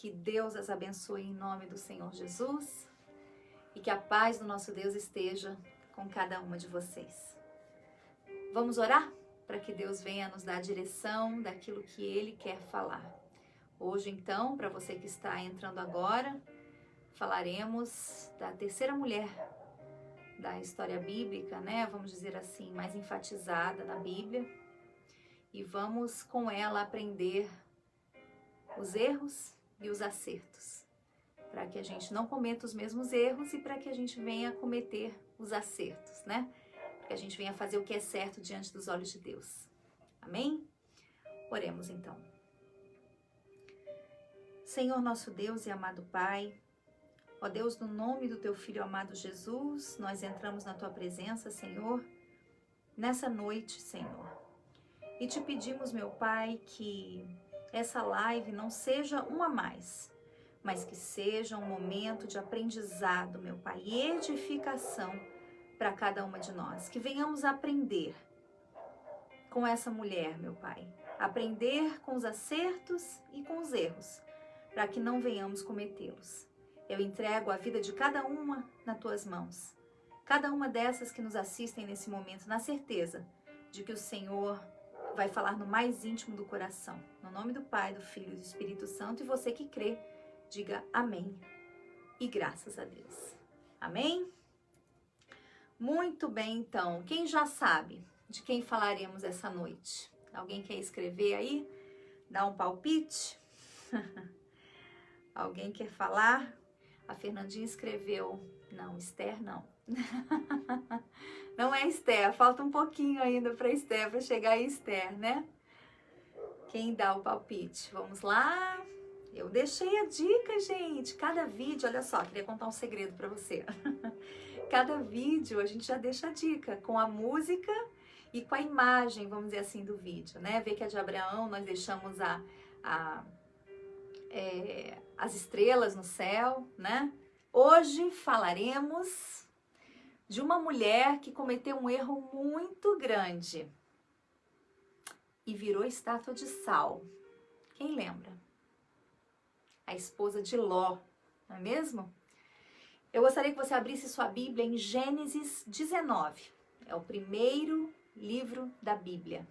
Que Deus as abençoe em nome do Senhor Jesus e que a paz do nosso Deus esteja com cada uma de vocês. Vamos orar para que Deus venha nos dar a direção daquilo que Ele quer falar. Hoje, então, para você que está entrando agora, falaremos da terceira mulher da história bíblica, né? Vamos dizer assim, mais enfatizada na Bíblia. E vamos com ela aprender os erros e os acertos, para que a gente não cometa os mesmos erros e para que a gente venha cometer os acertos, né? Para que a gente venha fazer o que é certo diante dos olhos de Deus. Amém? Oremos então. Senhor nosso Deus e amado Pai, ó Deus, no nome do Teu Filho amado Jesus, nós entramos na Tua presença, Senhor, nessa noite, Senhor. E te pedimos, meu Pai, que essa live não seja uma a mais, mas que seja um momento de aprendizado, meu Pai, e edificação para cada uma de nós. Que venhamos aprender com essa mulher, meu Pai. Aprender com os acertos e com os erros, para que não venhamos cometê-los. Eu entrego a vida de cada uma nas Tuas mãos. Cada uma dessas que nos assistem nesse momento, na certeza de que o Senhor vai falar no mais íntimo do coração. No nome do Pai, do Filho e do Espírito Santo. E você que crê, diga amém. E graças a Deus. Amém? Muito bem, então. Quem já sabe de quem falaremos essa noite? Alguém quer escrever aí? Dá um palpite? Alguém quer falar? A Fernandinha escreveu. Não, Esther não. Não é Esther, falta um pouquinho ainda para Esther, para chegar em Esther, né? Quem dá o palpite? Vamos lá. Eu deixei a dica, gente. Cada vídeo, olha só, queria contar um segredo para você. Cada vídeo a gente já deixa a dica com a música e com a imagem, vamos dizer assim, do vídeo, né? Vê que a de Abraão nós deixamos as estrelas no céu, né? Hoje falaremos de uma mulher que cometeu um erro muito grande e virou estátua de sal. Quem lembra? A esposa de Ló, não é mesmo? Eu gostaria que você abrisse sua Bíblia em Gênesis 19. É o primeiro livro da Bíblia.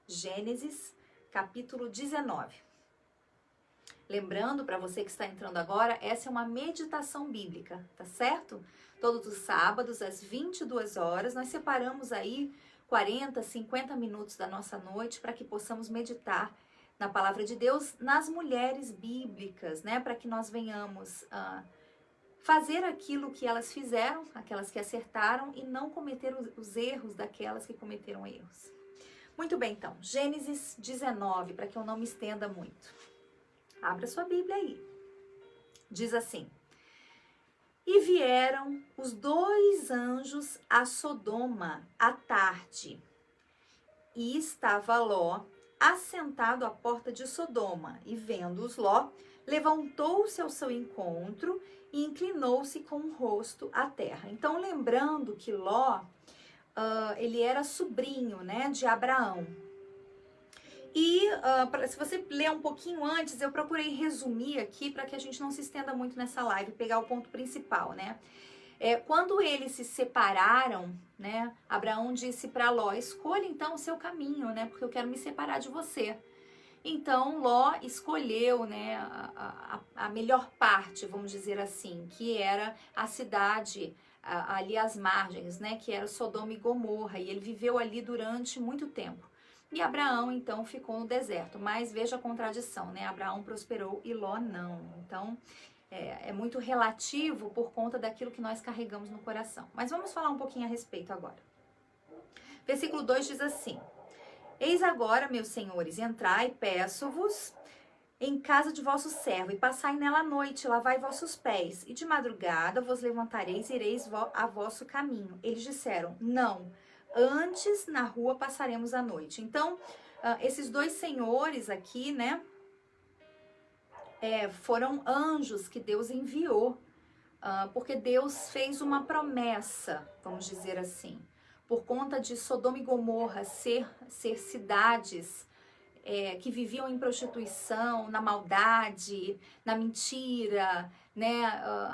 Gênesis, capítulo 19. Lembrando, para você que está entrando agora, essa é uma meditação bíblica, tá certo? Todos os sábados, às 22 horas, nós separamos aí 40, 50 minutos da nossa noite para que possamos meditar na palavra de Deus, nas mulheres bíblicas, né? Para que nós venhamos fazer aquilo que elas fizeram, aquelas que acertaram, e não cometer os erros daquelas que cometeram erros. Muito bem, então, Gênesis 19, para que eu não me estenda muito. Abra sua Bíblia aí. Diz assim: E vieram os 2 anjos a Sodoma à tarde, e estava Ló assentado à porta de Sodoma, e vendo-os Ló, levantou-se ao seu encontro e inclinou-se com o rosto à terra. Então, lembrando que Ló, ele era sobrinho, né, de Abraão. E se você ler um pouquinho antes, eu procurei resumir aqui para que a gente não se estenda muito nessa live, pegar o ponto principal, né? Quando eles se separaram, né, Abraão disse para Ló: escolha então o seu caminho, né, porque eu quero me separar de você. Então Ló escolheu, né, a melhor parte, vamos dizer assim, que era a cidade ali às margens, né, que era Sodoma e Gomorra, e ele viveu ali durante muito tempo. E Abraão, então, ficou no deserto. Mas veja a contradição, né? Abraão prosperou e Ló não. Então, é muito relativo por conta daquilo que nós carregamos no coração. Mas vamos falar um pouquinho a respeito agora. Versículo 2 diz assim: Eis agora, meus senhores, entrai, peço-vos, em casa de vosso servo, e passai nela a noite, lavai vossos pés, e de madrugada vos levantareis e ireis a vosso caminho. Eles disseram: não, antes na rua passaremos a noite. Então, esses 2 senhores aqui, né, foram anjos que Deus enviou, porque Deus fez uma promessa, vamos dizer assim, por conta de Sodoma e Gomorra ser cidades que viviam em prostituição, na maldade, na mentira, né?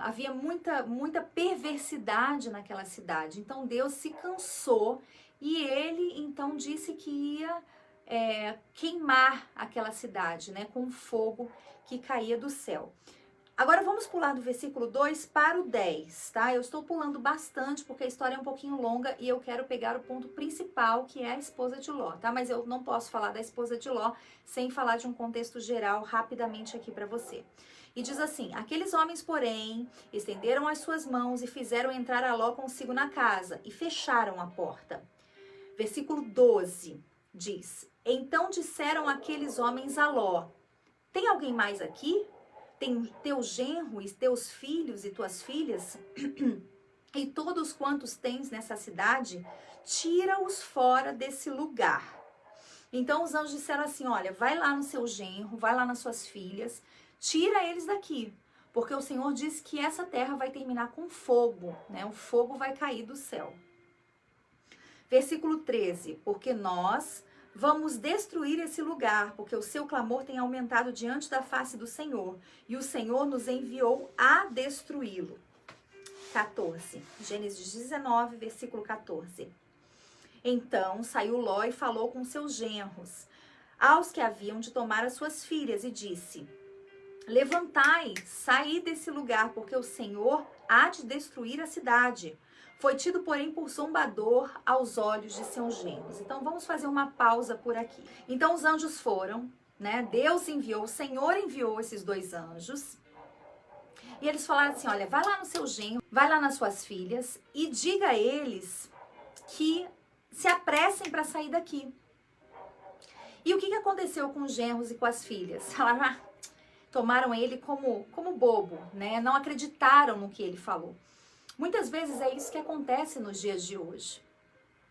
Havia muita perversidade naquela cidade. Então Deus se cansou e ele então disse que ia queimar aquela cidade, né? Com fogo que caía do céu. Agora vamos pular do versículo 2 para o 10, tá? Eu estou pulando bastante porque a história é um pouquinho longa e eu quero pegar o ponto principal, que é a esposa de Ló, tá? Mas eu não posso falar da esposa de Ló sem falar de um contexto geral rapidamente aqui para você. E diz assim: aqueles homens, porém, estenderam as suas mãos e fizeram entrar a Ló consigo na casa e fecharam a porta. Versículo 12 diz: então disseram aqueles homens a Ló: tem alguém mais aqui? Tem teu genro e teus filhos e tuas filhas, e todos quantos tens nessa cidade, tira-os fora desse lugar. Então os anjos disseram assim: olha, vai lá no seu genro, vai lá nas suas filhas, tira eles daqui, porque o Senhor disse que essa terra vai terminar com fogo, né? O fogo vai cair do céu. Versículo 13, porque nós vamos destruir esse lugar, porque o seu clamor tem aumentado diante da face do Senhor, e o Senhor nos enviou a destruí-lo. 14, Gênesis 19, versículo 14. Então saiu Ló e falou com seus genros, aos que haviam de tomar as suas filhas, e disse: levantai, saí desse lugar, porque o Senhor há de destruir a cidade. Foi tido, porém, por zombador aos olhos de seus genros. Então, vamos fazer uma pausa por aqui. Então, os anjos foram, né? Deus enviou, o Senhor enviou esses dois anjos. E eles falaram assim: olha, vai lá no seu genro, vai lá nas suas filhas e diga a eles que se apressem para sair daqui. E o que aconteceu com os genros e com as filhas? Falaram, tomaram ele como bobo, né? Não acreditaram no que ele falou. Muitas vezes é isso que acontece nos dias de hoje.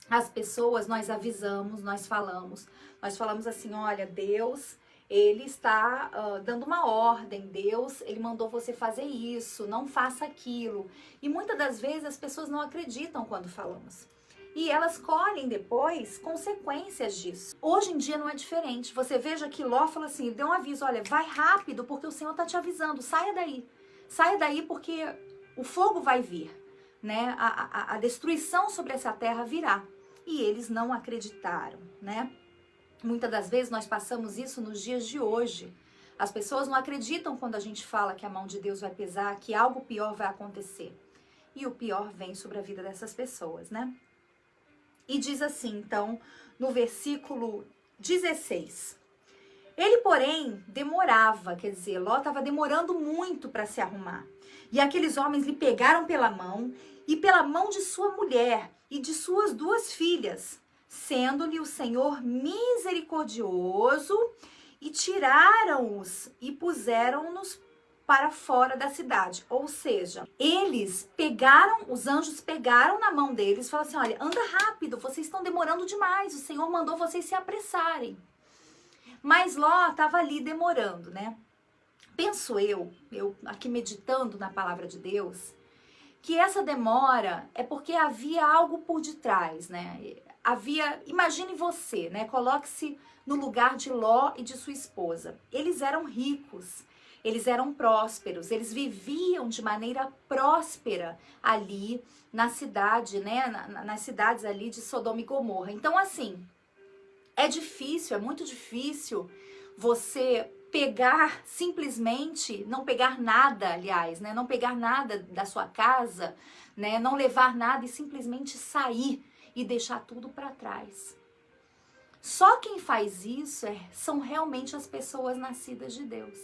As pessoas, nós avisamos, nós falamos assim: olha, Deus, ele está dando uma ordem, Deus, ele mandou você fazer isso, não faça aquilo. E muitas das vezes as pessoas não acreditam quando falamos. E elas colhem depois consequências disso. Hoje em dia não é diferente. Você veja que Ló falou assim, ele deu um aviso: olha, vai rápido porque o Senhor está te avisando, saia daí. Saia daí porque o fogo vai vir, né? A destruição sobre essa terra virá. E eles não acreditaram, né? Muitas das vezes nós passamos isso nos dias de hoje. As pessoas não acreditam quando a gente fala que a mão de Deus vai pesar, que algo pior vai acontecer. E o pior vem sobre a vida dessas pessoas, né? E diz assim, então, no versículo 16. Ele, porém, demorava, quer dizer, Ló estava demorando muito para se arrumar. E aqueles homens lhe pegaram pela mão e pela mão de sua mulher e de suas duas filhas, sendo-lhe o Senhor misericordioso, e tiraram-os e puseram-nos para fora da cidade. Ou seja, os anjos pegaram na mão deles e falaram assim: olha, anda rápido, vocês estão demorando demais, o Senhor mandou vocês se apressarem. Mas Ló estava ali demorando, né? Penso eu aqui meditando na palavra de Deus, que essa demora é porque havia algo por detrás, né? Imagine você, né? Coloque-se no lugar de Ló e de sua esposa. Eles eram ricos, eles eram prósperos, eles viviam de maneira próspera ali na cidade, né? Nas cidades ali de Sodoma e Gomorra. Então, assim, é muito difícil você não pegar nada, aliás, né? Não pegar nada da sua casa, né? Não levar nada e simplesmente sair e deixar tudo para trás. Só quem faz isso são realmente as pessoas nascidas de Deus.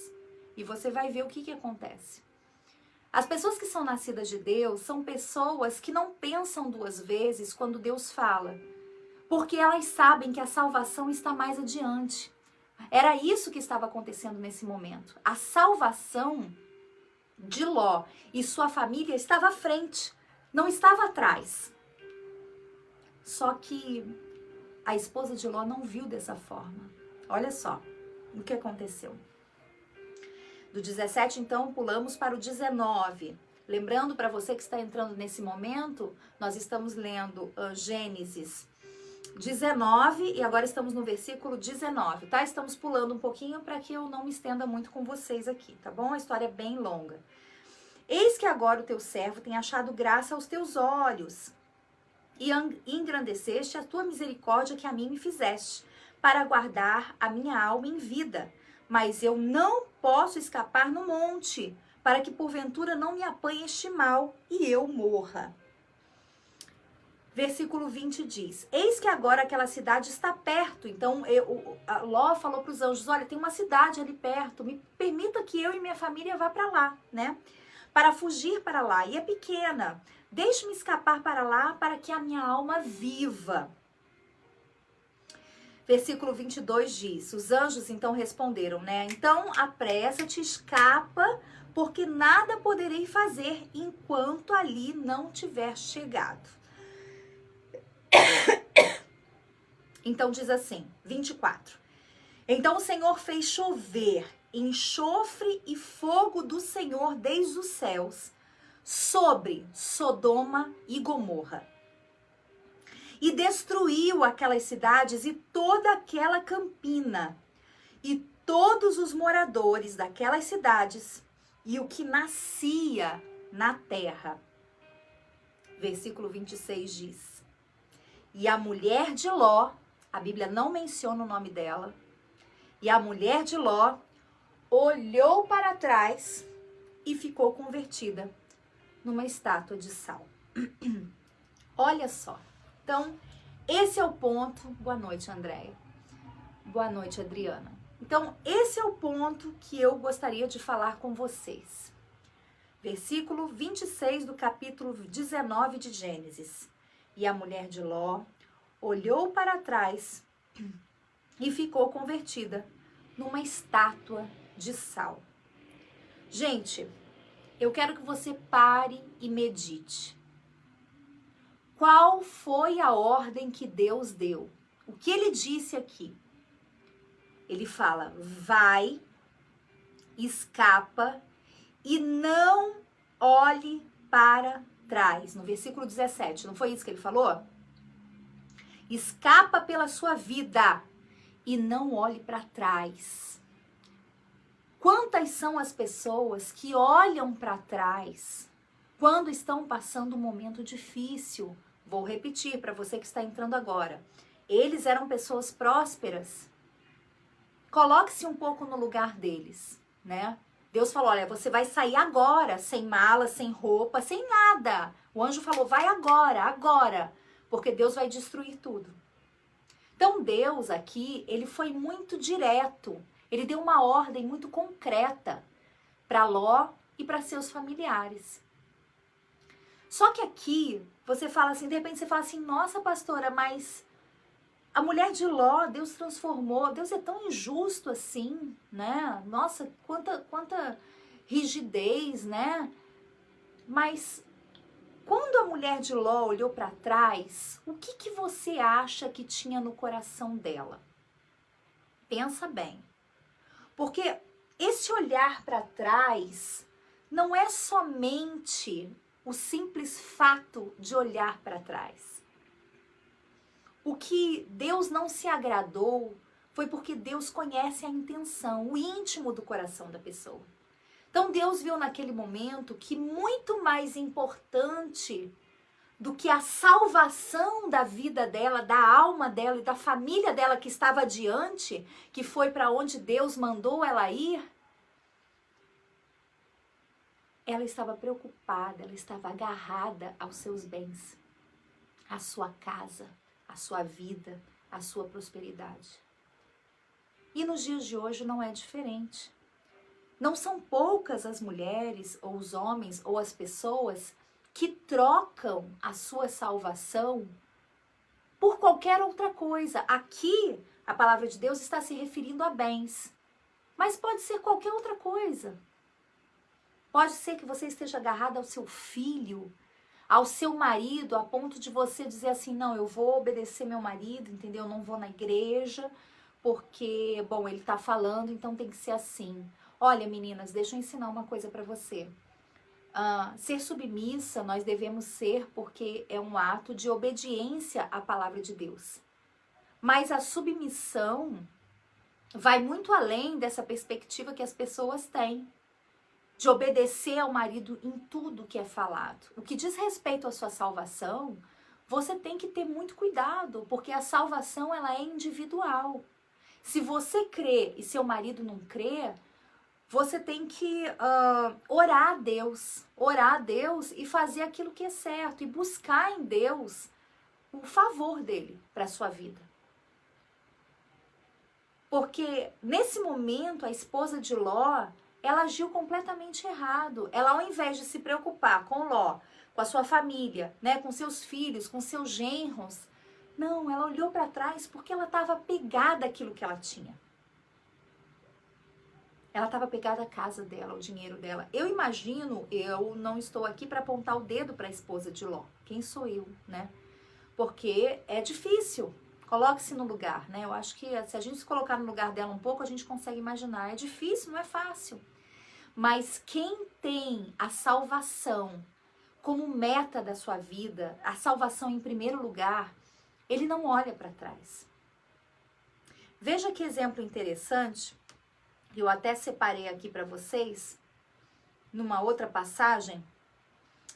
E você vai ver o que acontece. As pessoas que são nascidas de Deus são pessoas que não pensam duas vezes quando Deus fala, porque elas sabem que a salvação está mais adiante. Era isso que estava acontecendo nesse momento. A salvação de Ló e sua família estava à frente, não estava atrás. Só que a esposa de Ló não viu dessa forma. Olha só o que aconteceu. Do 17, então, pulamos para o 19. Lembrando para você que está entrando nesse momento, nós estamos lendo Gênesis 19 e agora estamos no versículo 19, tá? Estamos pulando um pouquinho para que eu não me estenda muito com vocês aqui, tá bom? A história é bem longa. Eis que agora o teu servo tem achado graça aos teus olhos e engrandeceste a tua misericórdia que a mim me fizeste, para guardar a minha alma em vida. Mas eu não posso escapar no monte, para que porventura não me apanhe este mal e eu morra. Versículo 20 diz, eis que agora aquela cidade está perto. Então, Ló falou para os anjos, olha, tem uma cidade ali perto, me permita que eu e minha família vá para lá, né? Para fugir para lá, e é pequena. Deixe-me escapar para lá, para que a minha alma viva. Versículo 22 diz, os anjos então responderam, né? Então, apressa-te, escapa, porque nada poderei fazer enquanto ali não tiver chegado. Então diz assim, 24. Então o Senhor fez chover enxofre e fogo do Senhor desde os céus sobre Sodoma e Gomorra. E destruiu aquelas cidades e toda aquela campina, e todos os moradores daquelas cidades, e o que nascia na terra. Versículo 26 diz, e a mulher de Ló, a Bíblia não menciona o nome dela, e a mulher de Ló olhou para trás e ficou convertida numa estátua de sal. Olha só. Então, esse é o ponto. Boa noite, Andréia. Boa noite, Adriana. Então, esse é o ponto que eu gostaria de falar com vocês. Versículo 26 do capítulo 19 de Gênesis. E a mulher de Ló olhou para trás e ficou convertida numa estátua de sal. Gente, eu quero que você pare e medite. Qual foi a ordem que Deus deu? O que ele disse aqui? Ele fala, vai, escapa e não olhe para trás. No versículo 17, não foi isso que ele falou? Escapa pela sua vida e não olhe para trás. Quantas são as pessoas que olham para trás quando estão passando um momento difícil? Vou repetir para você que está entrando agora. Eles eram pessoas prósperas. Coloque-se um pouco no lugar deles, né? Deus falou, olha, você vai sair agora, sem mala, sem roupa, sem nada. O anjo falou, vai agora, porque Deus vai destruir tudo. Então Deus aqui, ele foi muito direto. Ele deu uma ordem muito concreta para Ló e para seus familiares. Só que aqui, você fala assim, de repente você fala assim, nossa pastora, mas a mulher de Ló, Deus transformou, Deus é tão injusto assim, né? Nossa, quanta rigidez, né? Mas quando a mulher de Ló olhou para trás, o que você acha que tinha no coração dela? Pensa bem. Porque esse olhar para trás não é somente o simples fato de olhar para trás. O que Deus não se agradou foi porque Deus conhece a intenção, o íntimo do coração da pessoa. Então Deus viu naquele momento que muito mais importante do que a salvação da vida dela, da alma dela e da família dela que estava adiante, que foi para onde Deus mandou ela ir, ela estava preocupada, ela estava agarrada aos seus bens, à sua casa, à sua vida, à sua prosperidade. E nos dias de hoje não é diferente. Não são poucas as mulheres, ou os homens, ou as pessoas que trocam a sua salvação por qualquer outra coisa. Aqui, a palavra de Deus está se referindo a bens, mas pode ser qualquer outra coisa. Pode ser que você esteja agarrado ao seu filho, ao seu marido, a ponto de você dizer assim, não, eu vou obedecer meu marido, entendeu? Eu não vou na igreja, porque, bom, ele tá falando, então tem que ser assim. Olha, meninas, deixa eu ensinar uma coisa para você. Ser submissa, nós devemos ser porque é um ato de obediência à palavra de Deus. Mas a submissão vai muito além dessa perspectiva que as pessoas têm de obedecer ao marido em tudo que é falado. O que diz respeito à sua salvação, você tem que ter muito cuidado, porque a salvação ela é individual. Se você crê e seu marido não crê, você tem que orar a Deus e fazer aquilo que é certo e buscar em Deus o favor dele para a sua vida. Porque nesse momento a esposa de Ló, ela agiu completamente errado. Ela, ao invés de se preocupar com Ló, com a sua família, né, com seus filhos, com seus genros, não, ela olhou para trás porque ela estava apegada àquilo que ela tinha. Ela estava apegada à casa dela, ao dinheiro dela. Eu imagino, eu não estou aqui para apontar o dedo para a esposa de Ló. Quem sou eu, né? Porque é difícil. Coloque-se no lugar, né? Eu acho que se a gente se colocar no lugar dela um pouco, a gente consegue imaginar. É difícil, não é fácil. Mas quem tem a salvação como meta da sua vida, a salvação em primeiro lugar, ele não olha para trás. Veja que exemplo interessante, eu até separei aqui para vocês, numa outra passagem.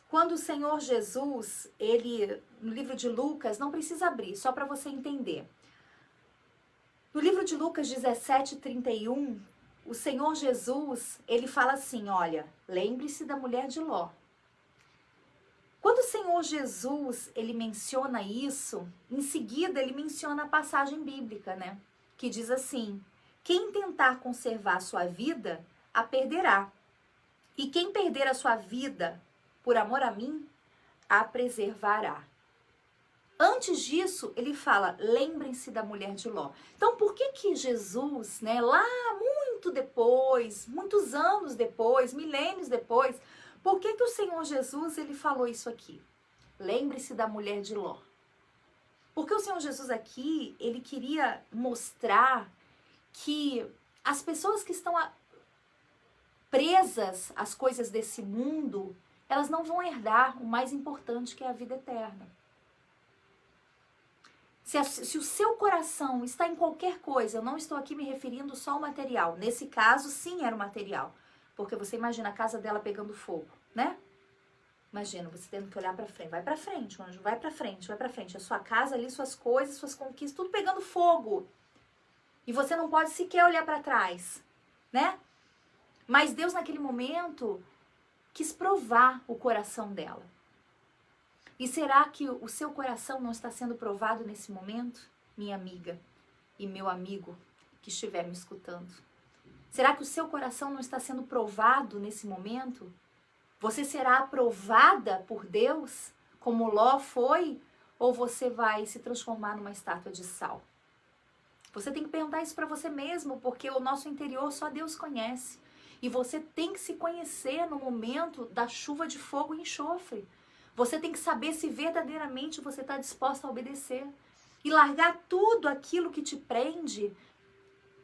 Quando o Senhor Jesus, ele, no livro de Lucas, não precisa abrir, só para você entender. No livro de Lucas 17:31, o Senhor Jesus, ele fala assim, olha, lembre-se da mulher de Ló. Quando o Senhor Jesus, ele menciona isso, em seguida ele menciona a passagem bíblica, né? Que diz assim, quem tentar conservar a sua vida, a perderá. E quem perder a sua vida por amor a mim, a preservará. Antes disso, ele fala, lembrem-se da mulher de Ló. Então, por que Jesus, né, lá muito depois, muitos anos depois, milênios depois, por que o Senhor Jesus, ele falou isso aqui? Lembre-se da mulher de Ló. Porque o Senhor Jesus aqui, ele queria mostrar que as pessoas que estão presas às coisas desse mundo, elas não vão herdar o mais importante, que é a vida eterna. Se o seu coração está em qualquer coisa, eu não estou aqui me referindo só ao material. Nesse caso, sim, era o material. Porque você imagina a casa dela pegando fogo, né? Imagina, você tendo que olhar para frente. Vai para frente, anjo, vai para frente, vai para frente. A sua casa ali, suas coisas, suas conquistas, tudo pegando fogo. E você não pode sequer olhar para trás, né? Mas Deus, naquele momento, quis provar o coração dela. E será que o seu coração não está sendo provado nesse momento, minha amiga e meu amigo que estiver me escutando? Será que o seu coração não está sendo provado nesse momento? Você será aprovada por Deus, como Ló foi, ou você vai se transformar numa estátua de sal? Você tem que perguntar isso para você mesmo, porque o nosso interior só Deus conhece. E você tem que se conhecer no momento da chuva de fogo e enxofre. Você tem que saber se verdadeiramente você está disposta a obedecer. E largar tudo aquilo que te prende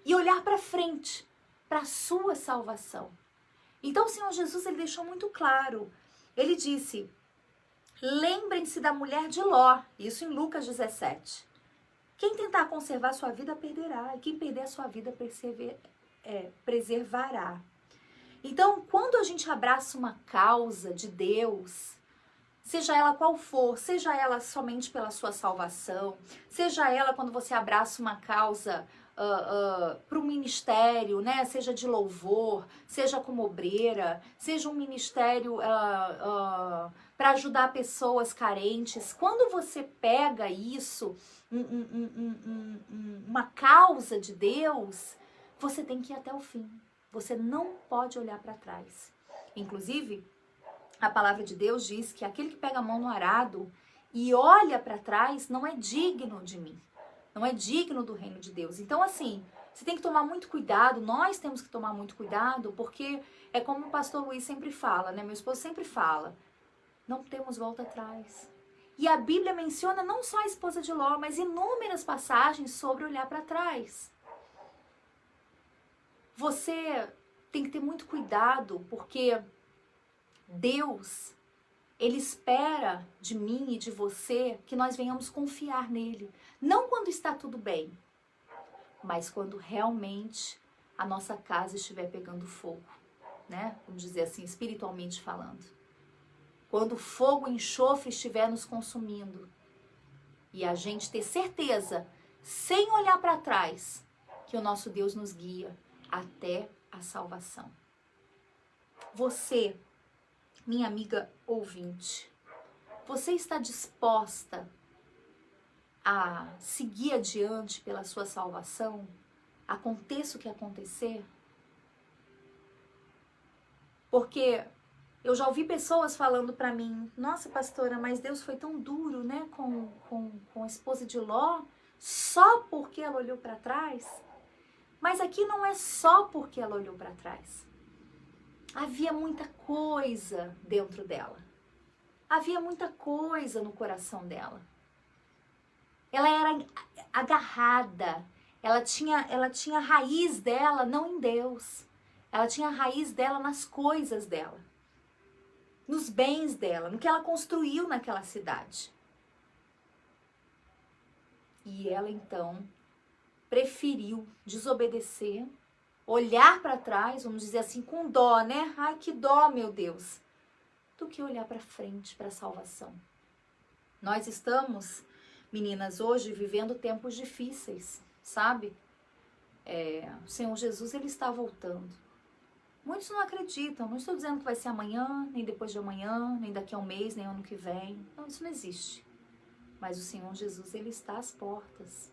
e olhar para frente, para a sua salvação. Então o Senhor Jesus, ele deixou muito claro. Ele disse, lembrem-se da mulher de Ló. Isso em Lucas 17. Quem tentar conservar a sua vida, perderá. E quem perder a sua vida, preservará. Então, quando a gente abraça uma causa de Deus, seja ela qual for, seja ela somente pela sua salvação, seja ela quando você abraça uma causa para o ministério, né? Seja de louvor, seja como obreira, seja um ministério para ajudar pessoas carentes. Quando você pega isso, uma causa de Deus, você tem que ir até o fim. Você não pode olhar para trás. Inclusive, a palavra de Deus diz que aquele que pega a mão no arado e olha para trás não é digno de mim. Não é digno do reino de Deus. Então, assim, você tem que tomar muito cuidado. Nós temos que tomar muito cuidado, porque é como o pastor Luiz sempre fala, né? Meu esposo sempre fala. Não temos volta atrás. E a Bíblia menciona não só a esposa de Ló, mas inúmeras passagens sobre olhar para trás. Você tem que ter muito cuidado, porque Deus, Ele espera de mim e de você que nós venhamos confiar nele. Não quando está tudo bem, mas quando realmente a nossa casa estiver pegando fogo, né? Vamos dizer assim, espiritualmente falando. Quando o fogo, o enxofre estiver nos consumindo. E a gente ter certeza, sem olhar para trás, que o nosso Deus nos guia até a salvação. Você, minha amiga ouvinte, você está disposta a seguir adiante pela sua salvação? Aconteça o que acontecer? Porque eu já ouvi pessoas falando para mim, nossa pastora, mas Deus foi tão duro, né, com a esposa de Ló, só porque ela olhou para trás? Mas aqui não é só porque ela olhou para trás. Havia muita coisa dentro dela. Havia muita coisa no coração dela. Ela era agarrada. Ela tinha a raiz dela não em Deus. Ela tinha a raiz dela nas coisas dela. Nos bens dela, no que ela construiu naquela cidade. E ela então preferiu desobedecer, olhar para trás, vamos dizer assim, com dó, né? Ai, que dó, meu Deus. Do que olhar para frente, para a salvação. Nós estamos, meninas, hoje vivendo tempos difíceis, sabe? O Senhor Jesus, ele está voltando. Muitos não acreditam, não estou dizendo que vai ser amanhã, nem depois de amanhã, nem daqui a um mês, nem ano que vem. Não, isso não existe. Mas o Senhor Jesus, ele está às portas.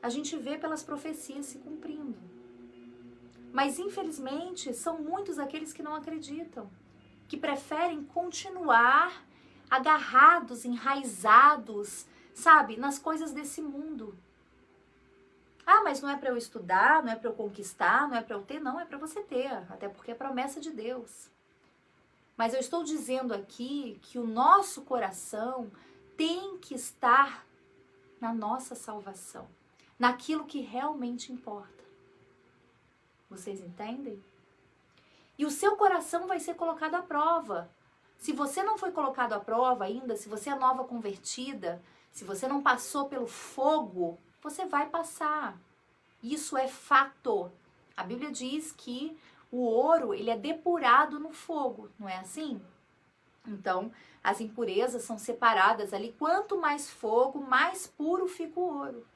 A gente vê pelas profecias se cumprindo. Mas, infelizmente, são muitos aqueles que não acreditam, que preferem continuar agarrados, enraizados, sabe, nas coisas desse mundo. Ah, mas não é para eu estudar, não é para eu conquistar, não é para eu ter, não, é para você ter, até porque é promessa de Deus. Mas eu estou dizendo aqui que o nosso coração tem que estar na nossa salvação, naquilo que realmente importa. Vocês entendem? E o seu coração vai ser colocado à prova. Se você não foi colocado à prova ainda, se você é nova convertida, se você não passou pelo fogo, você vai passar. Isso é fato. A Bíblia diz que o ouro, ele é depurado no fogo, não é assim? Então, as impurezas são separadas ali. Quanto mais fogo, mais puro fica o ouro.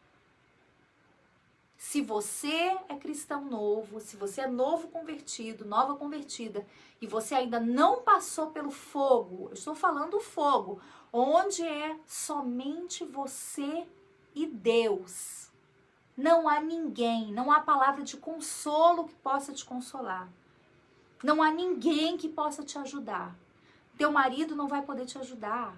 Se você é cristão novo, se você é novo convertido, nova convertida, e você ainda não passou pelo fogo, eu estou falando fogo, onde é somente você e Deus. Não há ninguém, não há palavra de consolo que possa te consolar. Não há ninguém que possa te ajudar. Teu marido não vai poder te ajudar.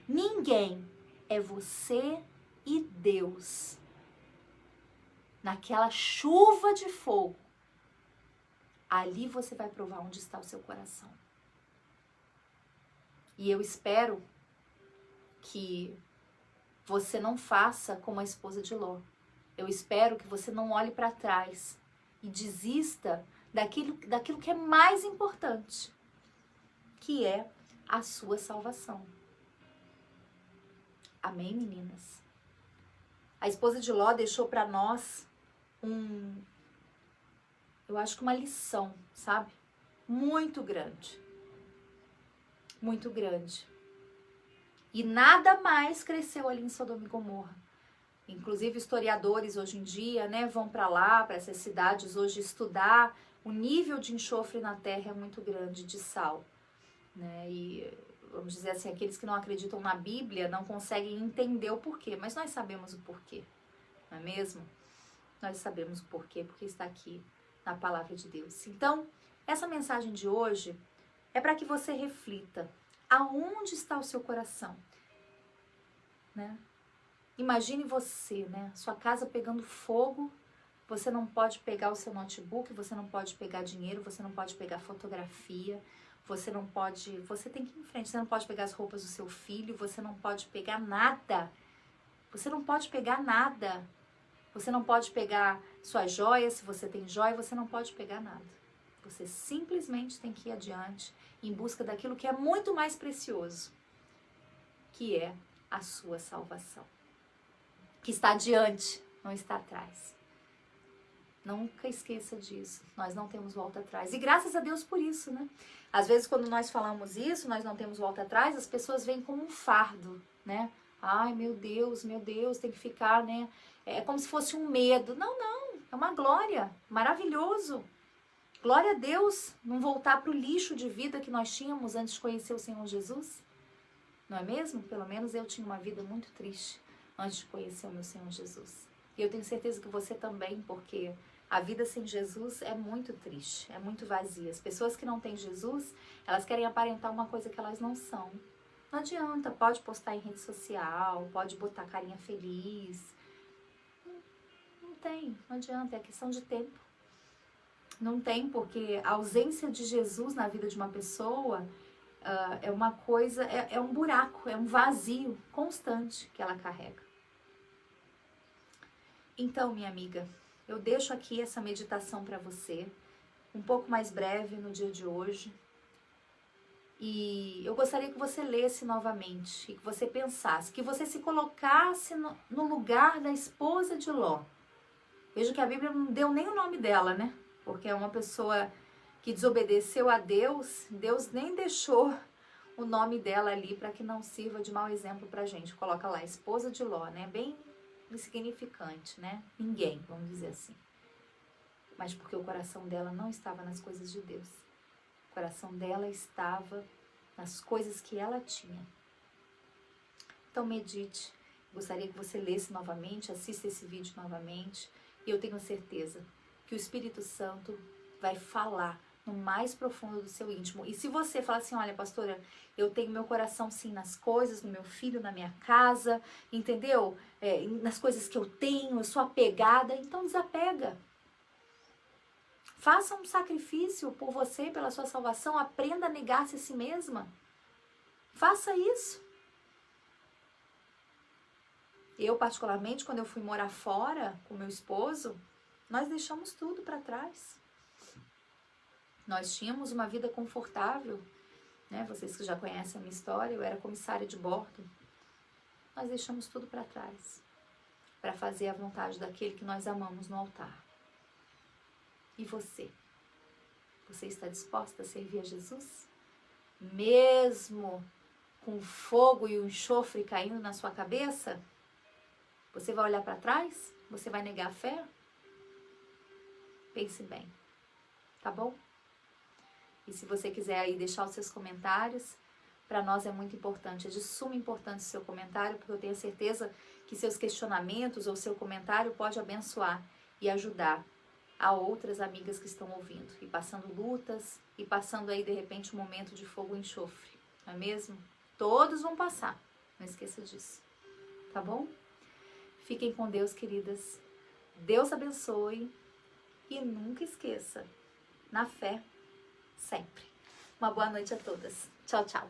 Ninguém. É você e Deus. Naquela chuva de fogo, ali você vai provar onde está o seu coração. E eu espero que você não faça como a esposa de Ló. Eu espero que você não olhe para trás e desista daquilo que é mais importante, que é a sua salvação. Amém, meninas? A esposa de Ló deixou para nós eu acho que uma lição, sabe? Muito grande. Muito grande. E nada mais cresceu ali em Sodoma e Gomorra. Inclusive historiadores hoje em dia, né, vão para lá, para essas cidades hoje estudar. O nível de enxofre na terra é muito grande, de sal, né? E vamos dizer assim, aqueles que não acreditam na Bíblia não conseguem entender o porquê, mas nós sabemos o porquê, não é mesmo? Nós sabemos o porquê, porque está aqui na palavra de Deus. Então, essa mensagem de hoje é para que você reflita aonde está o seu coração, né? Imagine você, né? Sua casa pegando fogo, você não pode pegar o seu notebook, você não pode pegar dinheiro, você não pode pegar fotografia, você tem que ir em frente, você não pode pegar as roupas do seu filho, você não pode pegar nada. Você não pode pegar nada. Você não pode pegar suas joias, se você tem joia, você não pode pegar nada. Você simplesmente tem que ir adiante em busca daquilo que é muito mais precioso, que é a sua salvação. Que está adiante, não está atrás. Nunca esqueça disso. Nós não temos volta atrás. E graças a Deus por isso, né? Às vezes quando nós falamos isso, nós não temos volta atrás, as pessoas veem como um fardo, né? Ai, meu Deus, tem que ficar, né? É como se fosse um medo. Não, é uma glória. Maravilhoso. Glória a Deus não voltar para o lixo de vida que nós tínhamos antes de conhecer o Senhor Jesus. Não é mesmo? Pelo menos eu tinha uma vida muito triste antes de conhecer o meu Senhor Jesus. E eu tenho certeza que você também, porque a vida sem Jesus é muito triste, é muito vazia. As pessoas que não têm Jesus, elas querem aparentar uma coisa que elas não são. Não adianta, pode postar em rede social, pode botar carinha feliz. Não adianta, é questão de tempo. Não tem, porque a ausência de Jesus na vida de uma pessoa é uma coisa, é um buraco, é um vazio constante que ela carrega. Então, minha amiga, eu deixo aqui essa meditação para você, um pouco mais breve no dia de hoje. E eu gostaria que você lesse novamente, e que você pensasse, que você se colocasse no lugar da esposa de Ló. Veja que a Bíblia não deu nem o nome dela, né? Porque é uma pessoa que desobedeceu a Deus, Deus nem deixou o nome dela ali para que não sirva de mau exemplo pra gente. Coloca lá, esposa de Ló, né? Bem insignificante, né? Ninguém, vamos dizer assim. Mas porque o coração dela não estava nas coisas de Deus. O coração dela estava nas coisas que ela tinha. Então medite. Gostaria que você lesse novamente, assista esse vídeo novamente. E eu tenho certeza que o Espírito Santo vai falar no mais profundo do seu íntimo. E se você falar assim, olha, pastora, eu tenho meu coração sim nas coisas, no meu filho, na minha casa, entendeu? Nas coisas que eu tenho, eu sou apegada, então desapega. Faça um sacrifício por você, pela sua salvação, aprenda a negar-se a si mesma. Faça isso. Eu, particularmente, quando eu fui morar fora com meu esposo, nós deixamos tudo para trás. Nós tínhamos uma vida confortável, né? Vocês que já conhecem a minha história, eu era comissária de bordo. Nós deixamos tudo para trás, para fazer a vontade daquele que nós amamos no altar. E você? Você está disposta a servir a Jesus? Mesmo com o fogo e o enxofre caindo na sua cabeça? Você vai olhar para trás? Você vai negar a fé? Pense bem, tá bom? E se você quiser aí deixar os seus comentários, para nós é muito importante, é de suma importância o seu comentário, porque eu tenho certeza que seus questionamentos ou seu comentário pode abençoar e ajudar a outras amigas que estão ouvindo, e passando lutas, e passando aí de repente um momento de fogo e enxofre, não é mesmo? Todos vão passar, não esqueça disso, tá bom? Fiquem com Deus, queridas. Deus abençoe. E nunca esqueça, na fé, sempre. Uma boa noite a todas. Tchau, tchau.